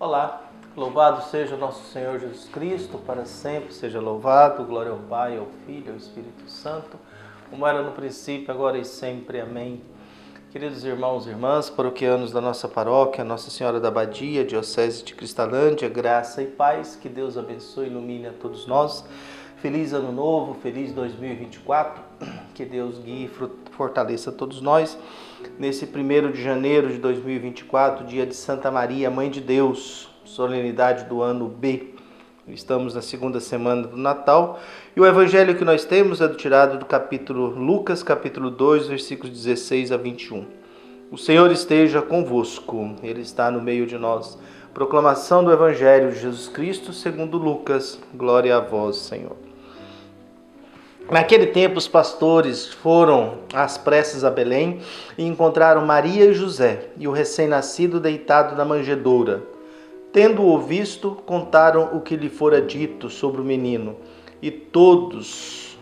Olá, louvado seja o nosso Senhor Jesus Cristo, para sempre seja louvado, glória ao Pai, ao Filho, ao Espírito Santo, como era no princípio, agora e sempre. Amém. Queridos irmãos e irmãs, paroquianos da nossa paróquia, Nossa Senhora da Abadia, Diocese de Cristalândia, graça e paz, que Deus abençoe e ilumine a todos nós. Feliz Ano Novo, feliz 2024, que Deus guie e fortaleça todos nós. Nesse 1º de janeiro de 2024, dia de Santa Maria, Mãe de Deus, solenidade do ano B. Estamos na segunda semana do Natal e o evangelho que nós temos é tirado do capítulo Lucas, capítulo 2, versículos 16 a 21. O Senhor esteja convosco, Ele está no meio de nós. Proclamação do evangelho de Jesus Cristo segundo Lucas. Glória a vós, Senhor. Naquele tempo, os pastores foram às pressas a Belém e encontraram Maria e José e o recém-nascido deitado na manjedoura. Tendo-o visto, contaram o que lhe fora dito sobre o menino, e todos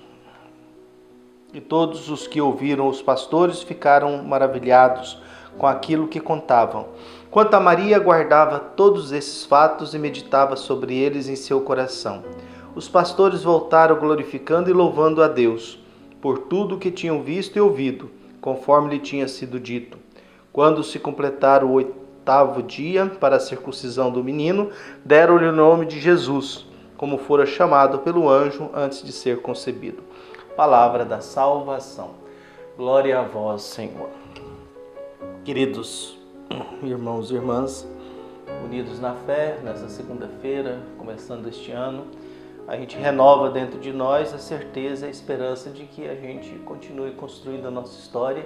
os que ouviram os pastores ficaram maravilhados com aquilo que contavam. Quanto a Maria, guardava todos esses fatos e meditava sobre eles em seu coração. Os pastores voltaram glorificando e louvando a Deus por tudo o que tinham visto e ouvido, conforme lhe tinha sido dito. Quando se completaram o 8º dia para a circuncisão do menino, deram-lhe o nome de Jesus, como fora chamado pelo anjo antes de ser concebido. Palavra da salvação. Glória a vós, Senhor. Queridos irmãos e irmãs, unidos na fé, nessa segunda-feira, começando este ano, a gente renova dentro de nós a certeza e a esperança de que a gente continue construindo a nossa história,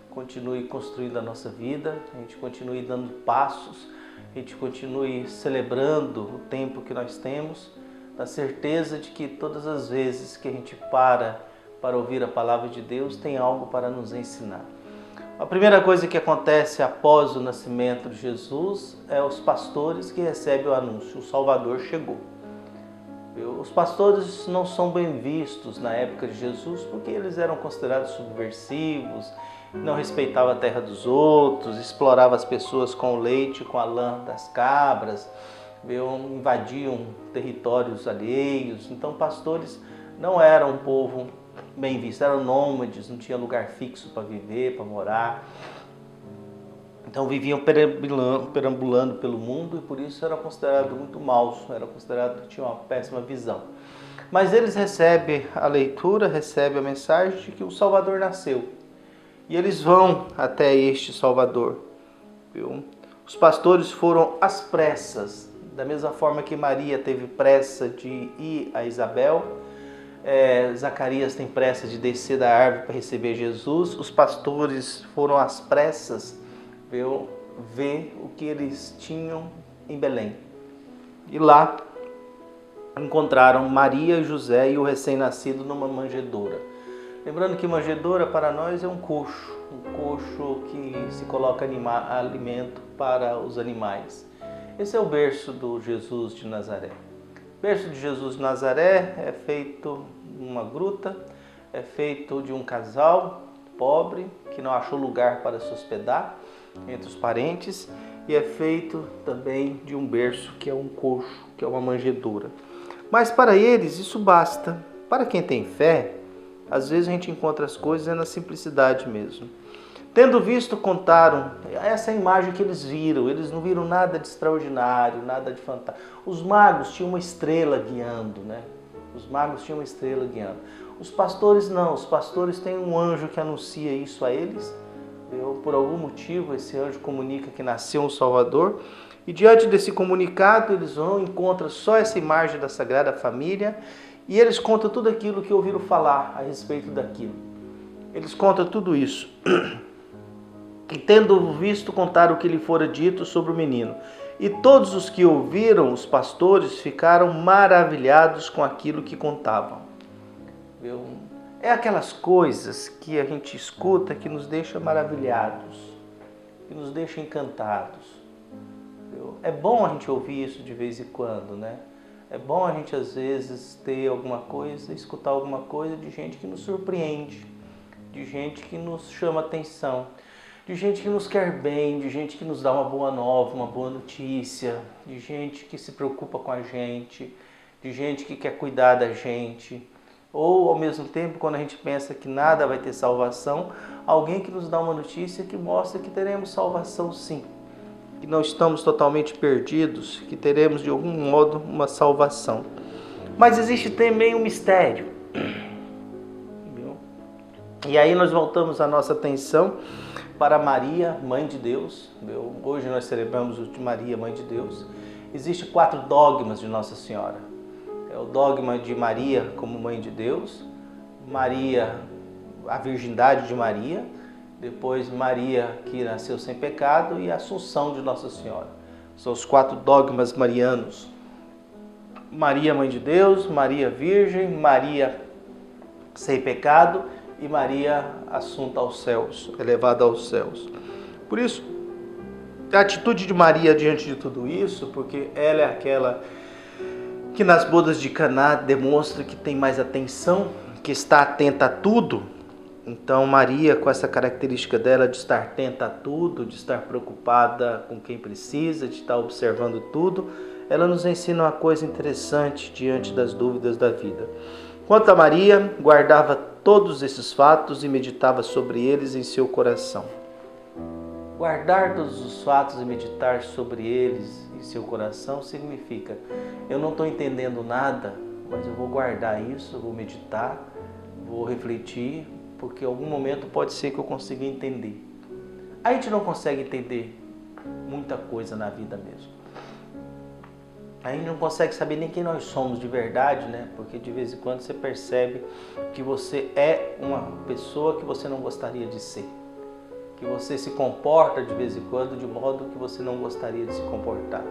continue construindo a nossa vida, a gente continue dando passos, a gente continue celebrando o tempo que nós temos, na certeza de que todas as vezes que a gente para ouvir a palavra de Deus, tem algo para nos ensinar. A primeira coisa que acontece após o nascimento de Jesus é os pastores que recebem o anúncio: o Salvador chegou. Os pastores não são bem vistos na época de Jesus porque eles eram considerados subversivos, não respeitavam a terra dos outros, exploravam as pessoas com o leite, com a lã das cabras, invadiam territórios alheios. Então, pastores não eram um povo bem visto, eram nômades, não tinha lugar fixo para viver, para morar. Então viviam perambulando pelo mundo e por isso eram considerados muito maus, eram considerados que tinham uma péssima visão. Mas eles recebem a leitura, recebem a mensagem de que o Salvador nasceu. E eles vão até este Salvador. Os pastores foram às pressas, da mesma forma que Maria teve pressa de ir a Isabel, Zacarias tem pressa de descer da árvore para receber Jesus. Os pastores foram às pressas ver o que eles tinham em Belém. E lá encontraram Maria, José e o recém-nascido numa manjedoura. Lembrando que manjedoura para nós é um coxo que se coloca alimento para os animais. Esse é o berço do Jesus de Nazaré. O berço de Jesus de Nazaré é feito numa gruta, é feito de um casal pobre que não achou lugar para se hospedar entre os parentes, e é feito também de um berço que é um coxo, que é uma manjedoura. Mas para eles isso basta. Para quem tem fé, às vezes a gente encontra as coisas na simplicidade mesmo. Tendo visto, contaram. Essa é a imagem que eles viram. Eles não viram nada de extraordinário, nada de fantástico. Os magos tinham uma estrela guiando, né? Os magos tinham uma estrela guiando. Os pastores não. Os pastores têm um anjo que anuncia isso a eles. Por algum motivo, esse anjo comunica que nasceu um Salvador. E diante desse comunicado, eles vão e encontram só essa imagem da Sagrada Família. E eles contam tudo aquilo que ouviram falar a respeito daquilo. Eles contam tudo isso. E tendo visto, contar o que lhe fora dito sobre o menino. E todos os que ouviram os pastores ficaram maravilhados com aquilo que contavam. É aquelas coisas que a gente escuta que nos deixa maravilhados, que nos deixa encantados. É bom a gente ouvir isso de vez em quando, né? É bom a gente às vezes ter alguma coisa, escutar alguma coisa de gente que nos surpreende, de gente que nos chama atenção. de gente que nos quer bem, de gente que nos dá uma boa nova, uma boa notícia, de gente que se preocupa com a gente, de gente que quer cuidar da gente. Ou, ao mesmo tempo, quando a gente pensa que nada vai ter salvação, alguém que nos dá uma notícia que mostra que teremos salvação sim, que não estamos totalmente perdidos, que teremos de algum modo uma salvação. Mas existe também um mistério. E aí nós voltamos a nossa atenção para Maria, Mãe de Deus. Hoje nós celebramos o de Maria, Mãe de Deus. Existem 4 dogmas de Nossa Senhora. É o dogma de Maria como Mãe de Deus, Maria, a virgindade de Maria, depois Maria que nasceu sem pecado e a Assunção de Nossa Senhora. São os 4 dogmas marianos. Maria, Mãe de Deus, Maria Virgem, Maria sem pecado e Maria assunta aos céus, elevada aos céus. Por isso, a atitude de Maria diante de tudo isso, porque ela é aquela que nas bodas de Caná demonstra que tem mais atenção, que está atenta a tudo. Então Maria, com essa característica dela de estar atenta a tudo, de estar preocupada com quem precisa, de estar observando tudo, ela nos ensina uma coisa interessante diante das dúvidas da vida. Quanto a Maria, guardava todos esses fatos e meditava sobre eles em seu coração. Guardar todos os fatos e meditar sobre eles em seu coração significa: eu não estou entendendo nada, mas eu vou guardar isso, vou meditar, vou refletir, porque em algum momento pode ser que eu consiga entender. A gente não consegue entender muita coisa na vida mesmo. A gente não consegue saber nem quem nós somos de verdade, né? Porque de vez em quando você percebe que você é uma pessoa que você não gostaria de ser. Que você se comporta de vez em quando de modo que você não gostaria de se comportar.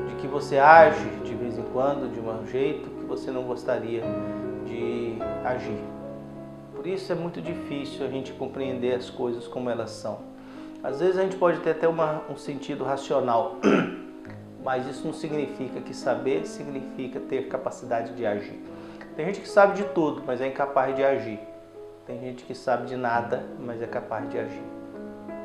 De que você age de vez em quando de um jeito que você não gostaria de agir. Por isso é muito difícil a gente compreender as coisas como elas são. Às vezes a gente pode ter até um sentido racional, mas isso não significa que saber significa ter capacidade de agir. Tem gente que sabe de tudo, mas é incapaz de agir. Tem gente que sabe de nada, mas é capaz de agir.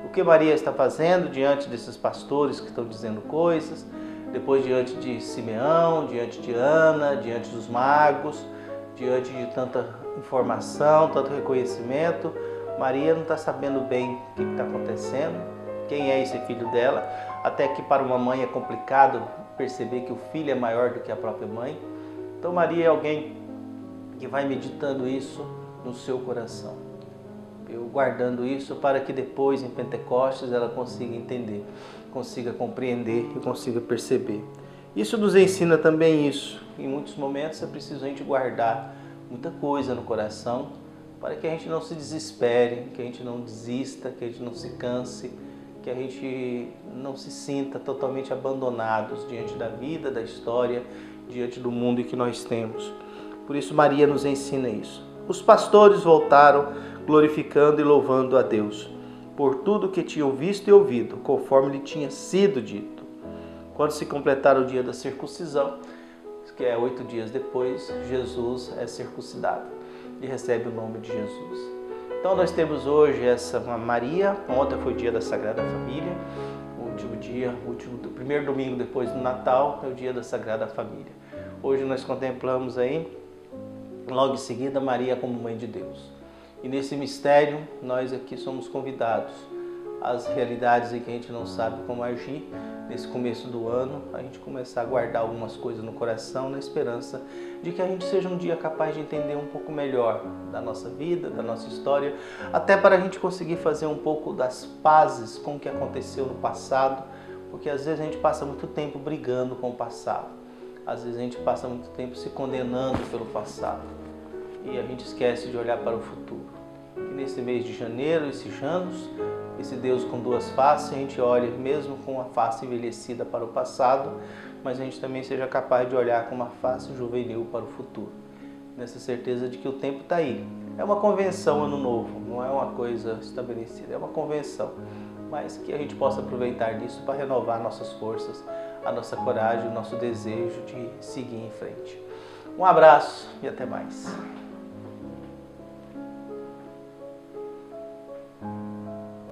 O que Maria está fazendo diante desses pastores que estão dizendo coisas, depois diante de Simeão, diante de Ana, diante dos magos, diante de tanta informação, tanto reconhecimento, Maria não está sabendo bem o que está acontecendo, quem é esse filho dela, até que para uma mãe é complicado perceber que o filho é maior do que a própria mãe. Então Maria é alguém que vai meditando isso no seu coração, guardando isso para que depois em Pentecostes ela consiga entender, consiga compreender e consiga perceber. Isso nos ensina também isso. Em muitos momentos é preciso a gente guardar muita coisa no coração para que a gente não se desespere, que a gente não desista, que a gente não se canse, que a gente não se sinta totalmente abandonados diante da vida, da história, diante do mundo que nós temos. Por isso Maria nos ensina isso. Os pastores voltaram glorificando e louvando a Deus por tudo que tinham visto e ouvido, conforme lhe tinha sido dito. Quando se completar o dia da circuncisão, que é 8 dias depois, Jesus é circuncidado e recebe o nome de Jesus. Então nós temos hoje essa Maria. Ontem foi o dia da Sagrada Família, o último dia, primeiro domingo depois do Natal é o dia da Sagrada Família. Hoje nós contemplamos aí, logo em seguida, Maria como Mãe de Deus. E nesse mistério, nós aqui somos convidados às realidades em que a gente não sabe como agir. Nesse começo do ano, a gente começar a guardar algumas coisas no coração, na esperança de que a gente seja um dia capaz de entender um pouco melhor da nossa vida, da nossa história, até para a gente conseguir fazer um pouco das pazes com o que aconteceu no passado, porque às vezes a gente passa muito tempo brigando com o passado, às vezes a gente passa muito tempo se condenando pelo passado e a gente esquece de olhar para o futuro. Que nesse mês de janeiro, esses anos, esse Deus com 2 faces, a gente olhe mesmo com uma face envelhecida para o passado, mas a gente também seja capaz de olhar com uma face juvenil para o futuro, nessa certeza de que o tempo está aí. É uma convenção ano novo, não é uma coisa estabelecida, é uma convenção, mas que a gente possa aproveitar disso para renovar nossas forças, a nossa coragem, o nosso desejo de seguir em frente. Um abraço e até mais.